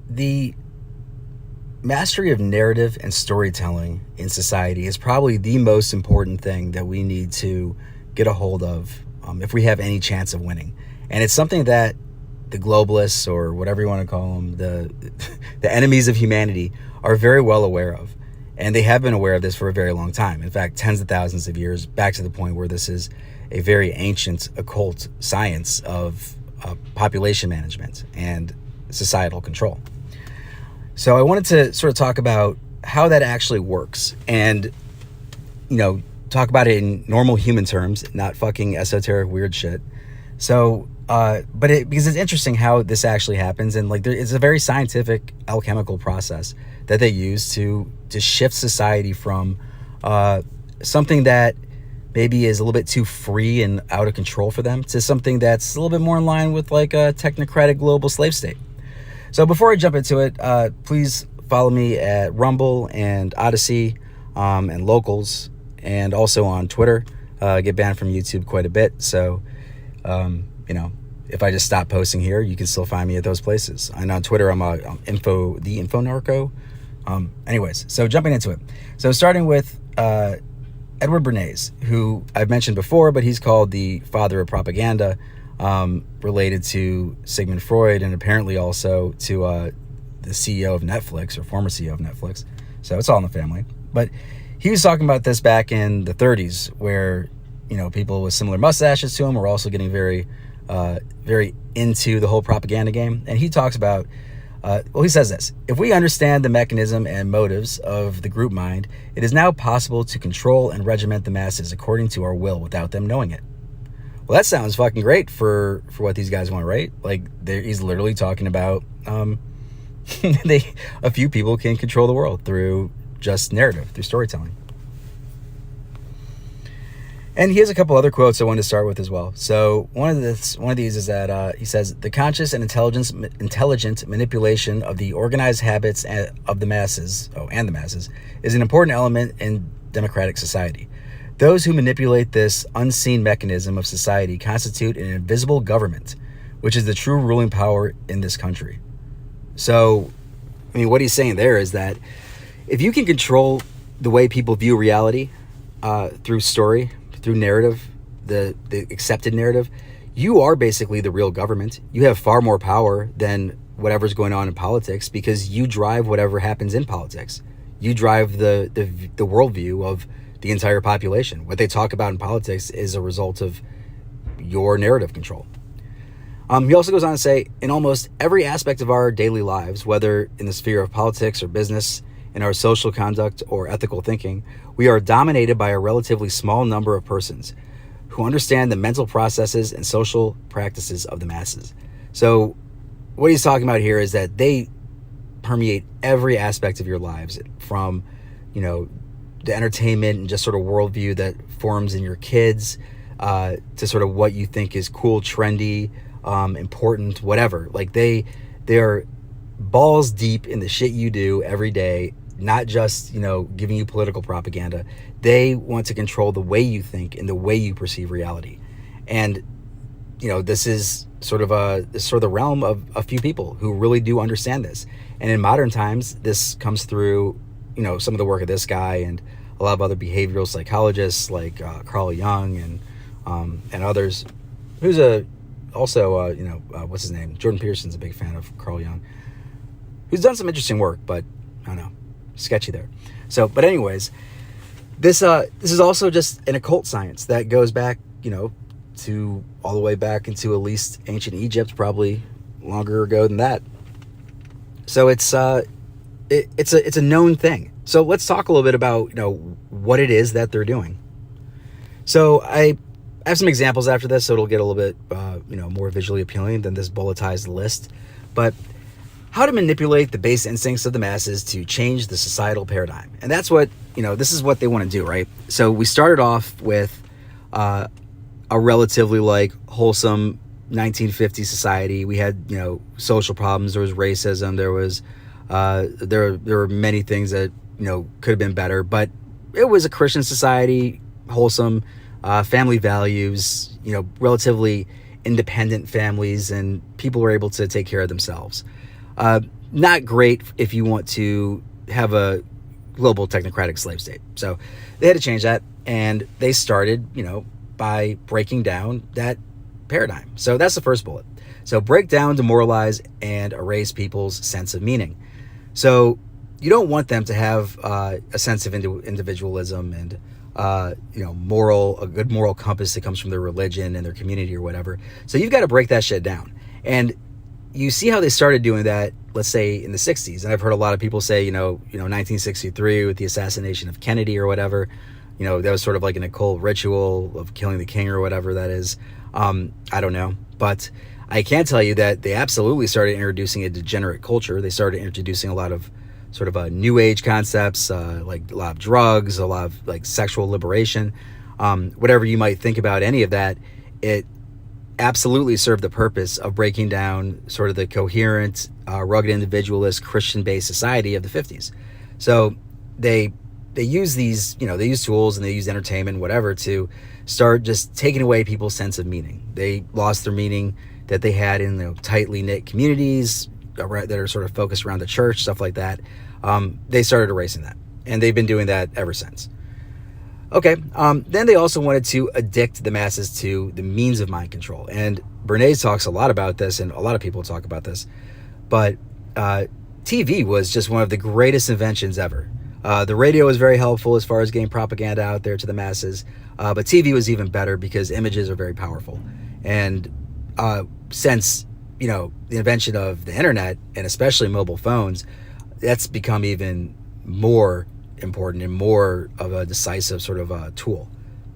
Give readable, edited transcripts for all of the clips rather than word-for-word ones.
the mastery of narrative and storytelling in society is probably the most important thing that we need to get a hold of if we have any chance of winning. And it's something that the globalists, or whatever you want to call them, the enemies of humanity, are very well aware of. And they have been aware of this for a very long time. In fact, tens of thousands of years, back to the point where this is a very ancient occult science of population management and societal control. So I wanted to sort of talk about how that actually works and, talk about it in normal human terms, not fucking esoteric weird shit. So, because it's interesting how this actually happens, and it's a very scientific alchemical process that they use to shift society from something that maybe is a little bit too free and out of control for them to something that's a little bit more in line with like a technocratic global slave state. So before I jump into it, please follow me at Rumble and Odyssey and Locals, and also on Twitter. I get banned from YouTube quite a bit, so if I just stop posting here, you can still find me at those places. And on Twitter, I'm the info narco. Anyways, so jumping into it. So starting with Edward Bernays, who I've mentioned before, but he's called the father of propaganda, related to Sigmund Freud, and apparently also to the CEO of Netflix, or former CEO of Netflix. So it's all in the family. But he was talking about this back in the 30s, where people with similar mustaches to him were also getting very into the whole propaganda game. And he talks about, he says this: if we understand the mechanism and motives of the group mind, it is now possible to control and regiment the masses according to our will without them knowing it. Well, that sounds fucking great for what these guys want, right? He's literally talking about a few people can control the world through just narrative, through storytelling. And he has a couple other quotes I wanted to start with as well. So one of these is that he says, the conscious and intelligent manipulation of the organized habits of the masses, is an important element in democratic society. Those who manipulate this unseen mechanism of society constitute an invisible government, which is the true ruling power in this country. So, what he's saying there is that if you can control the way people view reality through story, through narrative, the accepted narrative, you are basically the real government. You have far more power than whatever's going on in politics, because you drive whatever happens in politics. You drive the worldview of the entire population. What they talk about in politics is a result of your narrative control. He also goes on to say, in almost every aspect of our daily lives, whether in the sphere of politics or business, in our social conduct or ethical thinking, we are dominated by a relatively small number of persons who understand the mental processes and social practices of the masses. So what he's talking about here is that they permeate every aspect of your lives, from, the entertainment and just sort of worldview that forms in your kids, to sort of what you think is cool, trendy, important, whatever. They are balls deep in the shit you do every day, not just, giving you political propaganda. They want to control the way you think and the way you perceive reality. And, this is sort of the realm of a few people who really do understand this. And in modern times, this comes through, some of the work of this guy and a lot of other behavioral psychologists like Carl Jung and others. Who's what's his name? Jordan Peterson's a big fan of Carl Jung, who's done some interesting work, but I don't know, sketchy there. So, but anyways, this is also just an occult science that goes back, to all the way back into at least ancient Egypt, probably longer ago than that. So it's a known thing. So let's talk a little bit about, what it is that they're doing. So I have some examples after this, so it'll get a little bit, more visually appealing than this bulletized list. But how to manipulate the base instincts of the masses to change the societal paradigm. And that's what, this is what they want to do, right? So we started off with a relatively wholesome 1950s society. We had, social problems. There was racism. There was, there were many things that, could have been better, but it was a Christian society, wholesome, family values, relatively independent families, and people were able to take care of themselves. not great if you want to have a global technocratic slave state. So they had to change that, and they started, by breaking down that paradigm. So that's the first bullet. So break down, demoralize, and erase people's sense of meaning. So you don't want them to have a sense of individualism and a good moral compass that comes from their religion and their community or whatever. So you've got to break that shit down. And you see how they started doing that, let's say in the 60s. And I've heard a lot of people say, 1963 with the assassination of Kennedy or whatever, that was sort of like an occult ritual of killing the king or whatever that is. I don't know. But I can tell you that they absolutely started introducing a degenerate culture. They started introducing a lot of sort of new age concepts, like a lot of drugs, a lot of like sexual liberation, whatever you might think about any of that. It absolutely served the purpose of breaking down sort of the coherent, rugged individualist, Christian-based society of the 50s. So they use these, they use tools and they use entertainment, whatever, to start just taking away people's sense of meaning. They lost their meaning that they had in tightly knit communities that are sort of focused around the church, stuff like that. They started erasing that, and they've been doing that ever since. Okay, then they also wanted to addict the masses to the means of mind control. And Bernays talks a lot about this, and a lot of people talk about this. But TV was just one of the greatest inventions ever. The radio was very helpful as far as getting propaganda out there to the masses. But TV was even better because images are very powerful. And since, the invention of the internet, and especially mobile phones, that's become even more important and more of a decisive sort of a tool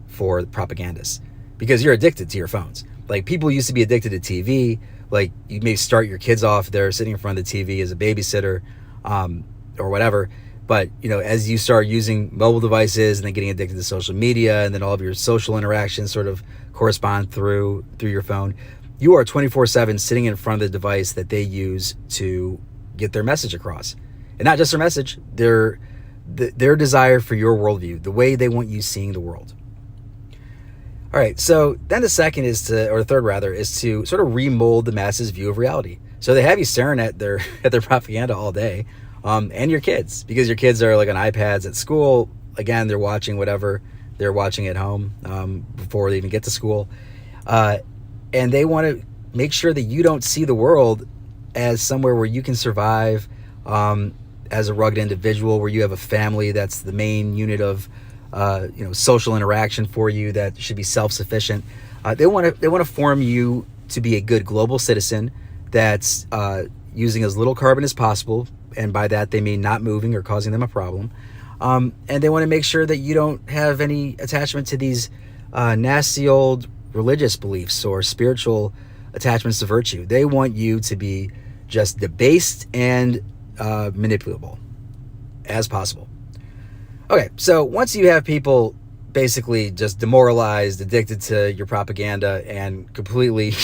for propagandists, because you're addicted to your phones. Like, people used to be addicted to TV. Like, you may start your kids off there sitting in front of the TV as a babysitter, or whatever. But, as you start using mobile devices and then getting addicted to social media, and then all of your social interactions sort of correspond through your phone, you are 24/7 sitting in front of the device that they use to get their message across. And not just their message, their desire for your worldview, the way they want you seeing the world. All right, so then the third is to sort of remold the masses' view of reality. So they have you staring at their propaganda all day, and your kids, because your kids are like on iPads at school. Again, they're watching whatever they're watching at home before they even get to school. And they want to make sure that you don't see the world as somewhere where you can survive as a rugged individual, where you have a family that's the main unit of social interaction for you, that should be self-sufficient. They want to form you to be a good global citizen that's using as little carbon as possible, and by that they mean not moving or causing them a problem. And they want to make sure that you don't have any attachment to these nasty old religious beliefs or spiritual attachments to virtue. They want you to be just debased and manipulable as possible. Okay, so once you have people basically just demoralized, addicted to your propaganda, and completely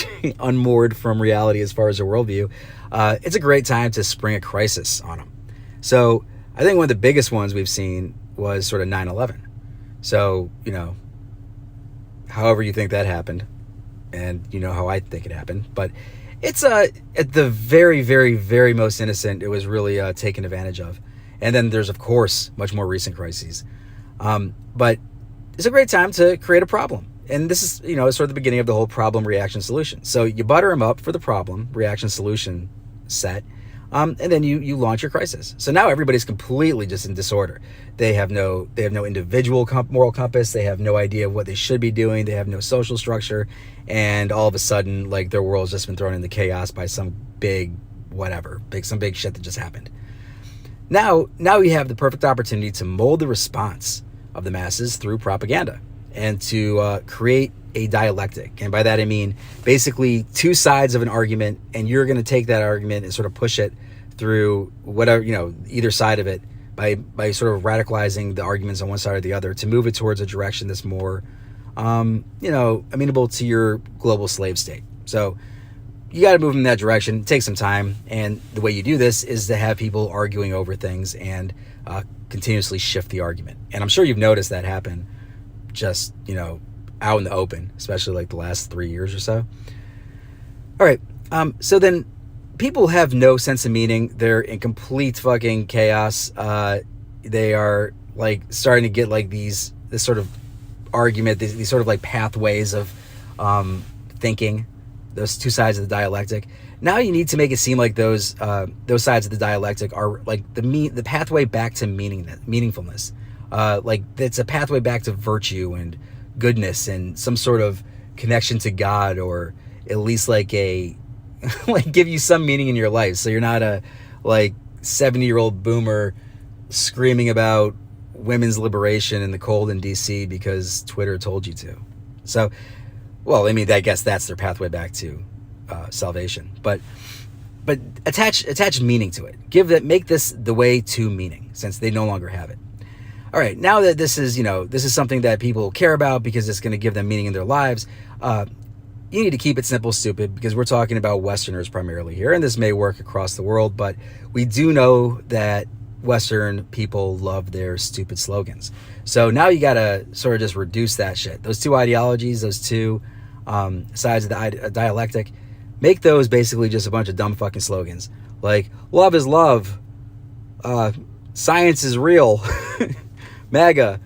unmoored from reality as far as their worldview, it's a great time to spring a crisis on them. So I think one of the biggest ones we've seen was sort of 9/11. So, however you think that happened, and how I think it happened, but it's at the very, very, very most innocent, it was really taken advantage of. And then there's, of course, much more recent crises. But it's a great time to create a problem. And this is, sort of the beginning of the whole problem, reaction, solution. So you butter them up for the problem, reaction, solution set, and then you launch your crisis. So now everybody's completely just in disorder. They have no individual moral compass. They have no idea what they should be doing. They have no social structure. And all of a sudden, like, their world's just been thrown into chaos by some big shit that just happened. Now you have the perfect opportunity to mold the response of the masses through propaganda, and to create a dialectic. And by that I mean basically two sides of an argument, and you're going to take that argument and sort of push it through whatever, either side of it, by sort of radicalizing the arguments on one side or the other to move it towards a direction that's more amenable to your global slave state. So you got to move in that direction. It takes some time, and the way you do this is to have people arguing over things and continuously shift the argument. And I'm sure you've noticed that happen just out in the open, especially like the last 3 years or so. All right, so then people have no sense of meaning. They're in complete fucking chaos. They are like starting to get like this sort of argument, these sort of like pathways of thinking, those two sides of the dialectic. Now you need to make it seem like those sides of the dialectic are like the pathway back to meaningfulness. Like it's a pathway back to virtue and goodness and some sort of connection to God, or at least like a like give you some meaning in your life, so you're not a like 70-year-old boomer screaming about women's liberation in the cold in DC because Twitter told you to. So, well, I mean, I guess that's their pathway back to salvation. But attach meaning to it. Make this the way to meaning, since they no longer have it. All right, now that this is something that people care about because it's going to give them meaning in their lives, you need to keep it simple, stupid, because we're talking about Westerners primarily here, and this may work across the world, but we do know that Western people love their stupid slogans. So now you got to sort of just reduce that shit. Those two ideologies, those two sides of the dialectic, make those basically just a bunch of dumb fucking slogans. Like, love is love, science is real, MAGA,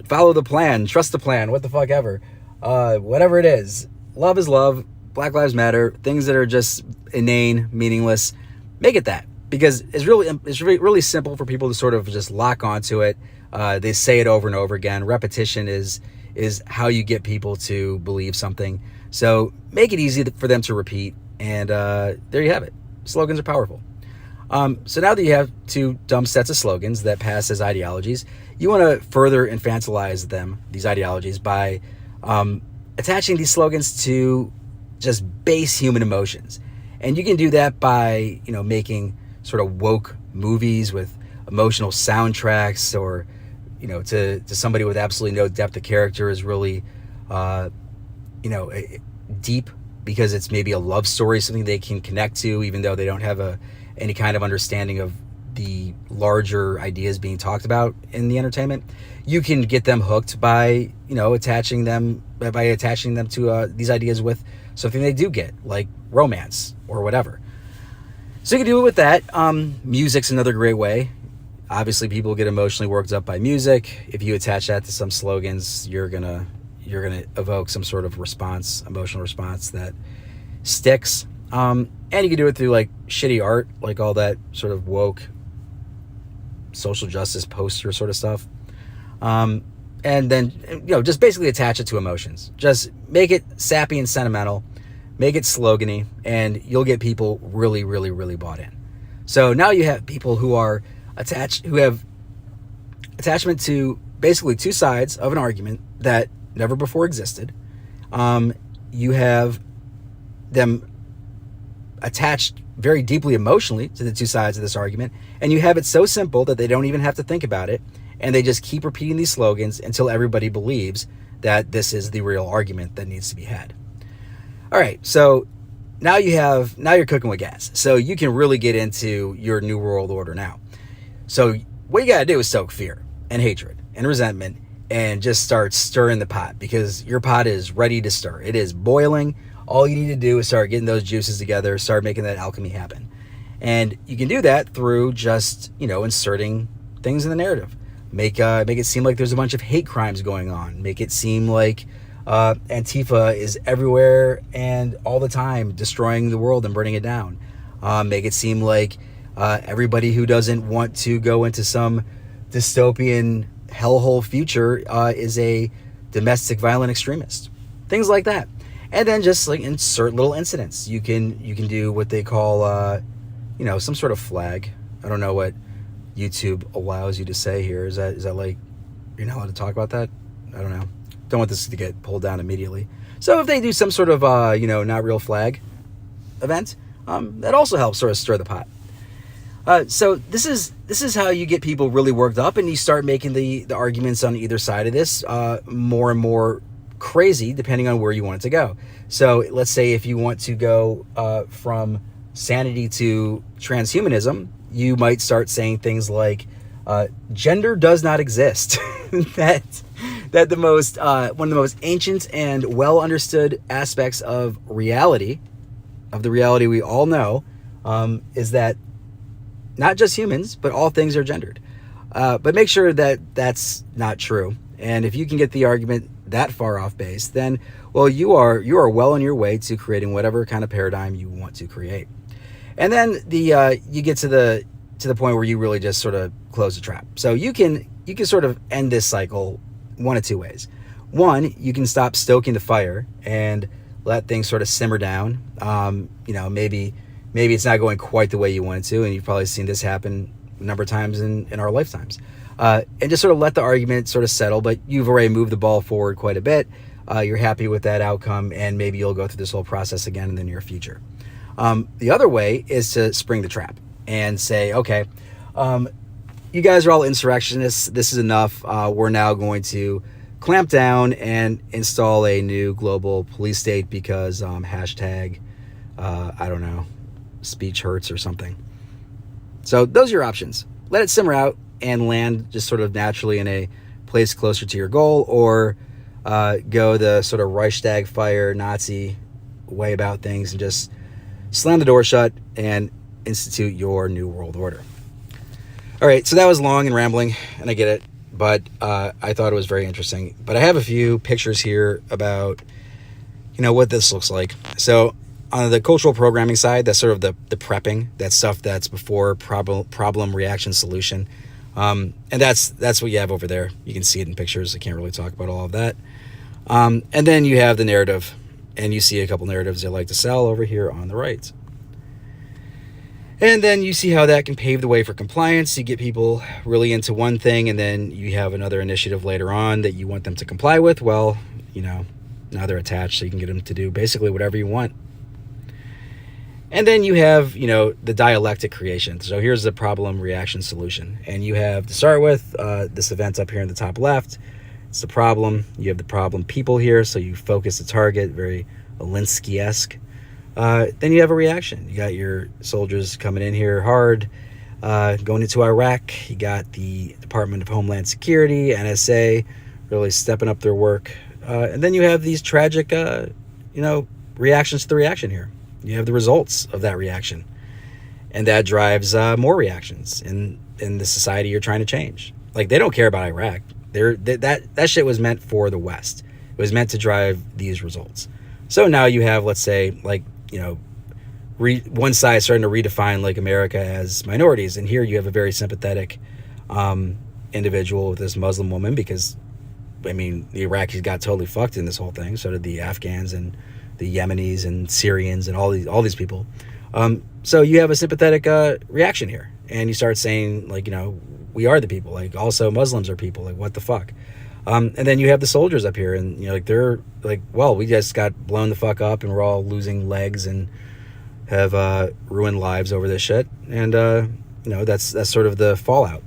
follow the plan, trust the plan, what the fuck ever. Whatever it is, love is love, Black Lives Matter, things that are just inane, meaningless, make it that. Because it's really simple for people to sort of just lock onto it. They say it over and over again. Repetition is how you get people to believe something. So make it easy for them to repeat. And there you have it. Slogans are powerful. So now that you have two dumb sets of slogans that pass as ideologies, you want to further infantilize them, these ideologies, by attaching these slogans to just base human emotions. And you can do that by, making sort of woke movies with emotional soundtracks, or, to somebody with absolutely no depth of character is really, deep, because it's maybe a love story, something they can connect to, even though they don't have any kind of understanding of the larger ideas being talked about in the entertainment. You can get them hooked by, attaching them to these ideas with something they do get, like romance or whatever. So you can do it with that. Music's another great way. Obviously, people get emotionally worked up by music. If you attach that to some slogans, you're gonna evoke some sort of emotional response that sticks. And you can do it through like shitty art, like all that sort of woke social justice poster sort of stuff. And then, just basically attach it to emotions. Just make it sappy and sentimental, make it slogany, and you'll get people really, really, really bought in. So now you have people who have attachment to basically two sides of an argument that never before existed. You have them attached very deeply emotionally to the two sides of this argument, and you have it so simple that they don't even have to think about it, and they just keep repeating these slogans until everybody believes that this is the real argument that needs to be had. All right, so now you're cooking with gas. So you can really get into your new world order now. So what you got to do is stoke fear and hatred and resentment and just start stirring the pot, because your pot is ready to stir. It is boiling. All you need to do is start getting those juices together, start making that alchemy happen. And you can do that through just, inserting things in the narrative. Make it seem like there's a bunch of hate crimes going on. Make it seem like Antifa is everywhere and all the time destroying the world and burning it down. Make it seem like everybody who doesn't want to go into some dystopian hellhole future is a domestic violent extremist. Things like that. And then just like insert little incidents. You can do what they call some sort of flag. I don't know what YouTube allows you to say here. Is that like you're not allowed to talk about that? I don't know. Don't want this to get pulled down immediately. So if they do some sort of not real flag event, that also helps sort of stir the pot. So this is how you get people really worked up, and you start making the arguments on either side of this more and more crazy depending on where you want it to go. So let's say if you want to go from sanity to transhumanism, you might start saying things like gender does not exist. that one of the most ancient and well understood aspects of reality of the reality we all know, is that not just humans, but all things are gendered. But make sure that that's not true. And if you can get the argument that far off base, then, well, you are well on your way to creating whatever kind of paradigm you want to create. And then you get to the point where you really just sort of close the trap. So you can sort of end this cycle one of two ways. One, you can stop stoking the fire and let things sort of simmer down. Maybe it's not going quite the way you want it to, and you've probably seen this happen a number of times in our lifetimes. And just sort of let the argument sort of settle, but you've already moved the ball forward quite a bit. You're happy with that outcome, and maybe you'll go through this whole process again in the near future. The other way is to spring the trap and say, okay, you guys are all insurrectionists. This is enough. We're now going to clamp down and install a new global police state because hashtag, I don't know, speech hurts or something. So those are your options. Let it simmer out and land just sort of naturally in a place closer to your goal, or go the sort of Reichstag fire Nazi way about things and just slam the door shut and institute your new world order. All right, so that was long and rambling, and I get it, but I thought it was very interesting. But I have a few pictures here about, what this looks like. So on the cultural programming side, that's sort of the prepping, that stuff that's before problem reaction solution. And that's what you have over there. You can see it in pictures. I can't really talk about all of that. And then you have the narrative, and you see a couple narratives they like to sell over here on the right. And then you see how that can pave the way for compliance. You get people really into one thing, and then you have another initiative later on that you want them to comply with. Well, now they're attached, so you can get them to do basically whatever you want. And then you have, the dialectic creation. So here's the problem reaction solution. And you have, to start with, this event up here in the top left. It's the problem. You have the problem people here, so you focus the target, very Alinsky-esque. Then you have a reaction. You got your soldiers coming in here hard, going into Iraq. You got the Department of Homeland Security, NSA, really stepping up their work. And then you have these tragic, reactions to the reaction here. You have the results of that reaction. And that drives more reactions in the society you're trying to change. Like, they don't care about Iraq. That shit was meant for the West. It was meant to drive these results. So now you have, let's say, one side starting to redefine like America as minorities, and here you have a very sympathetic individual with this Muslim woman, because the Iraqis got totally fucked in this whole thing. So did the Afghans and the Yemenis and Syrians and all these people. So you have a sympathetic reaction here, and you start saying we are the people. Like, also Muslims are people. Like, what the fuck? And then you have the soldiers up here, and they're like, well, we just got blown the fuck up, and we're all losing legs and have ruined lives over this shit. And that's sort of the fallout.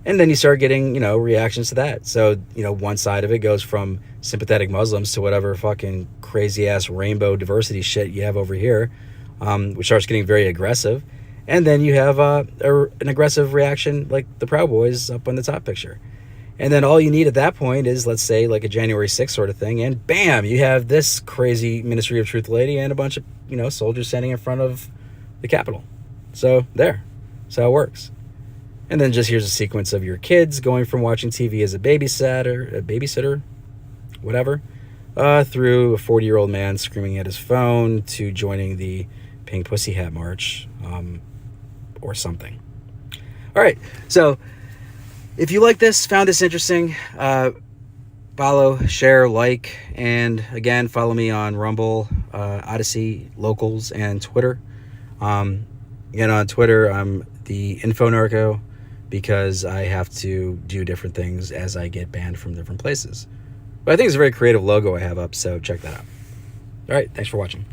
And then you start getting reactions to that. So one side of it goes from sympathetic Muslims to whatever fucking crazy ass rainbow diversity shit you have over here, which starts getting very aggressive. And then you have an aggressive reaction like the Proud Boys up on the top picture. And then all you need at that point is, let's say, like a January 6th sort of thing, and bam, you have this crazy Ministry of Truth lady and a bunch of, soldiers standing in front of the Capitol. So there. That's how it works. And then just here's a sequence of your kids going from watching TV as a babysitter, whatever, through a 40-year-old man screaming at his phone to joining the Pink Pussy Hat March, or something. All right, so if you like this, found this interesting, follow, share, like, and again, follow me on Rumble, Odyssey, Locals, and Twitter. Again, on Twitter, I'm the Info-Narco, because I have to do different things as I get banned from different places. But I think it's a very creative logo I have up, so check that out. All right, thanks for watching.